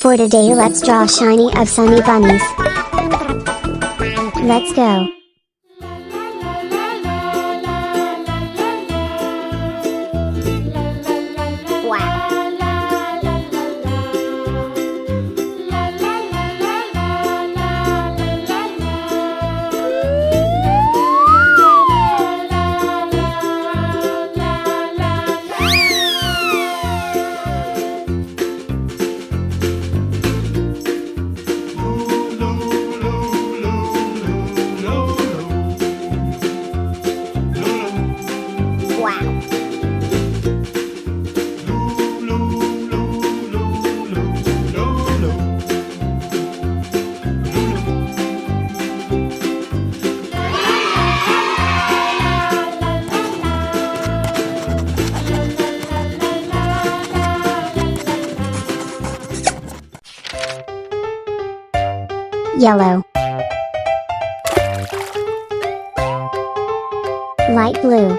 For today, let's draw Shiny of Sunny Bunnies. Let's go. Yellow, light blue,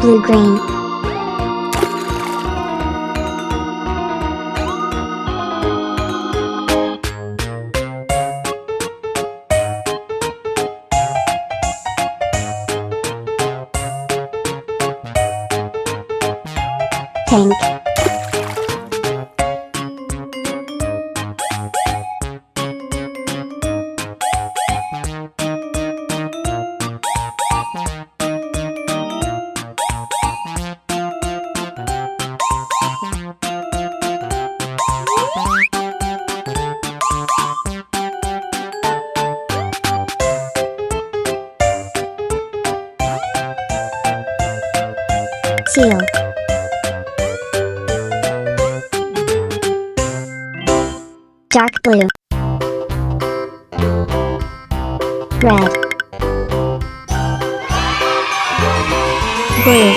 blue-green, pink, teal, dark blue, red, blue,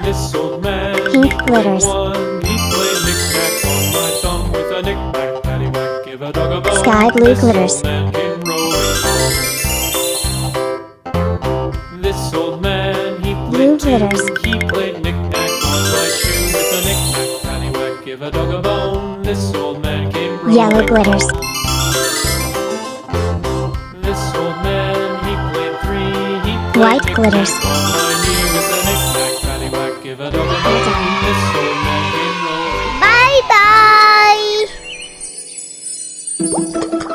This old man, pink glitters, he played knick-knack on my thumb with a knick-knack, paddywhack, give a dog a bone. sky blue This glitters, old man came rolling home. This old man, he blue played glitters, he played knick-knack on my shoe with a knick-knack, paddywhack, give a dog a bone. This old man came rolling yellow glitters, home. This old man, he played three, he played white knick-knack glitters. on my knee with a knick-knack, paddywhack, give a dog a bone. This old man came rolling. Bye bye!